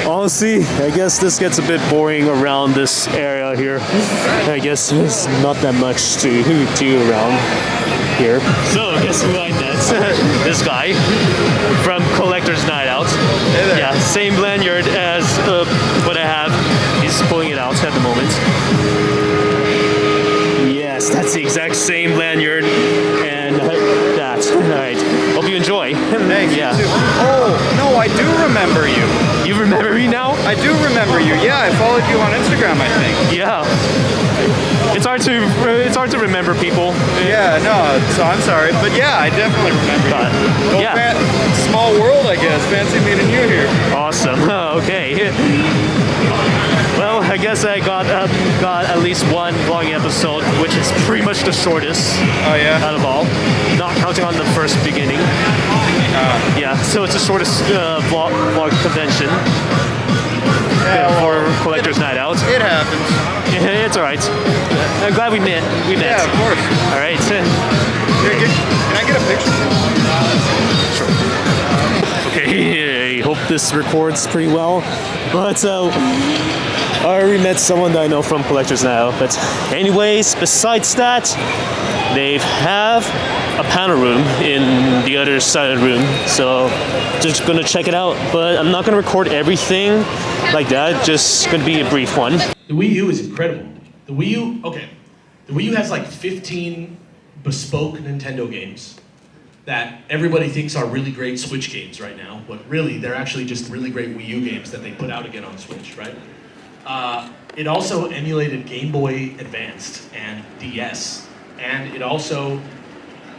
Honestly, I guess this gets a bit boring around this area here. I guess there's not that much to do around here. So, guess who I met? This guy from Collector's Night Out. Hey there. Yeah, same lanyard as what I have. He's pulling it out at the moment. Yes, that's the exact same lanyard and that. Alright, hope you enjoy. Thanks, yeah. you too. Oh, no, I do remember you. You remember me now? I do remember you. Yeah, I followed you on Instagram, I think. Yeah. It's hard to remember people. Yeah, no, so I'm sorry, but yeah, I definitely remember you. Well, yeah. Small world, I guess. Fancy meeting you here. Awesome. Okay. Well, I guess I got at least one vlogging episode, which is pretty much the shortest. Oh yeah. Out of all, not counting on the first beginning. Yeah. So it's the shortest vlog convention. Yeah, for Collector's Night Out. It happens. It's alright. I'm glad we met. Yeah, of course. Alright. Can I get a picture? Sure. Okay, I hope this records pretty well. But I already met someone that I know from Collector's Night Out. But anyways, besides that, they have a panel room in the other side of the room. So just gonna check it out. But I'm not gonna record everything like that. Just gonna be a brief one. The Wii U is incredible. The Wii U has like 15 bespoke Nintendo games that everybody thinks are really great Switch games right now, but really they're actually just really great Wii U games that they put out again on Switch, right? It also emulated Game Boy Advanced and DS, and it also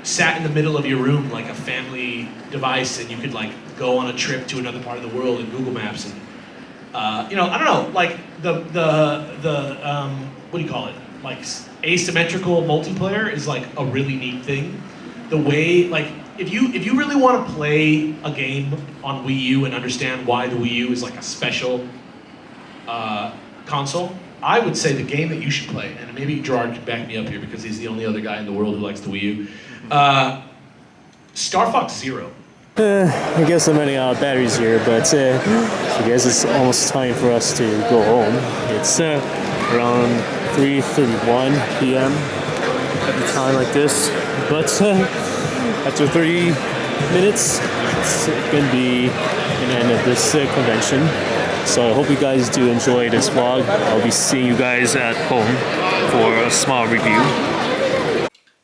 sat in the middle of your room like a family device, and you could like go on a trip to another part of the world in Google Maps, and you know, I don't know, like the what do you call it? Like asymmetrical multiplayer is like a really neat thing. The way, like, if you really want to play a game on Wii U and understand why the Wii U is like a special console, I would say the game that you should play, and maybe Gerard can back me up here because he's the only other guy in the world who likes the Wii U. Star Fox Zero. I guess I'm running out of batteries here, but I guess it's almost time for us to go home. It's around 3:31 p.m. at a time like this, but after 30 minutes, it's going to be an end of this convention. So I hope you guys do enjoy this vlog. I'll be seeing you guys at home for a small review.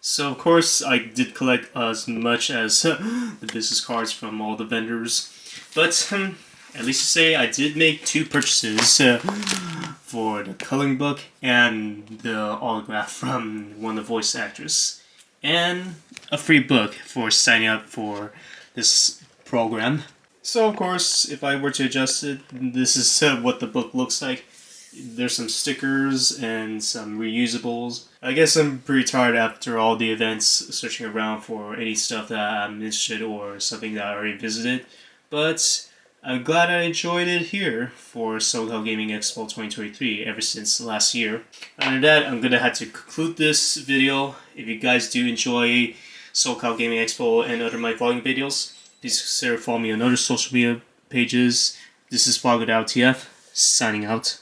So of course I did collect as much as the business cards from all the vendors, but at least to say I did make two purchases for the coloring book and the autograph from one of the voice actors, and a free book for signing up for this program. So of course, if I were to adjust it, this is what the book looks like. There's some stickers and some reusables. I guess I'm pretty tired after all the events searching around for any stuff that I'm interested or something that I already visited. But I'm glad I enjoyed it here for SoCal Gaming Expo 2023 ever since last year. Other than that, I'm gonna have to conclude this video. If you guys do enjoy SoCal Gaming Expo and other my vlogging videos, please consider following me on other social media pages. This is VlogWithAvroTF, signing out.